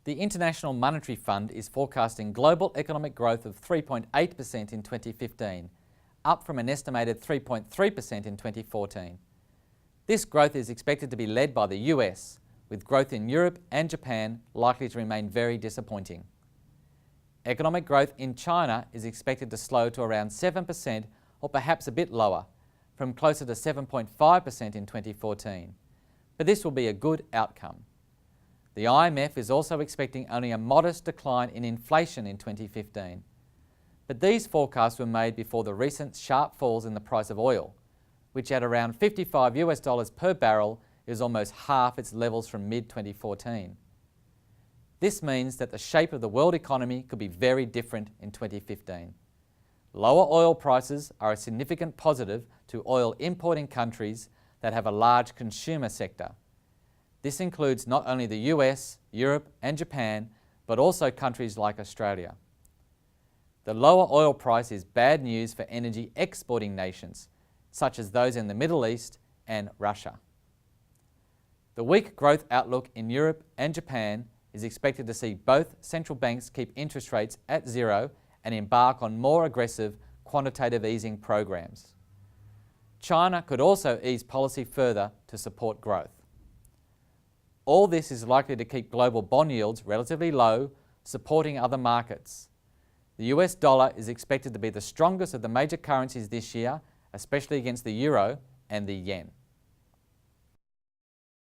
The International Monetary Fund is forecasting global economic growth of 3.8% in 2015, up from an estimated 3.3% in 2014. This growth is expected to be led by the US, with growth in Europe and Japan likely to remain very disappointing. Economic growth in China is expected to slow to around 7% or perhaps a bit lower, from closer to 7.5% in 2014. But this will be a good outcome. The IMF is also expecting only a modest decline in inflation in 2015. But these forecasts were made before the recent sharp falls in the price of oil, which at around $55 per barrel is almost half its levels from mid-2014. This means that the shape of the world economy could be very different in 2015. Lower oil prices are a significant positive to oil importing countries that have a large consumer sector. This includes not only the US, Europe and Japan, but also countries like Australia. The lower oil price is bad news for energy exporting nations, such as those in the Middle East and Russia. The weak growth outlook in Europe and Japan is expected to see both central banks keep interest rates at zero and embark on more aggressive quantitative easing programs. China could also ease policy further to support growth. All this is likely to keep global bond yields relatively low, supporting other markets. The US dollar is expected to be the strongest of the major currencies this year, especially against the euro and the yen.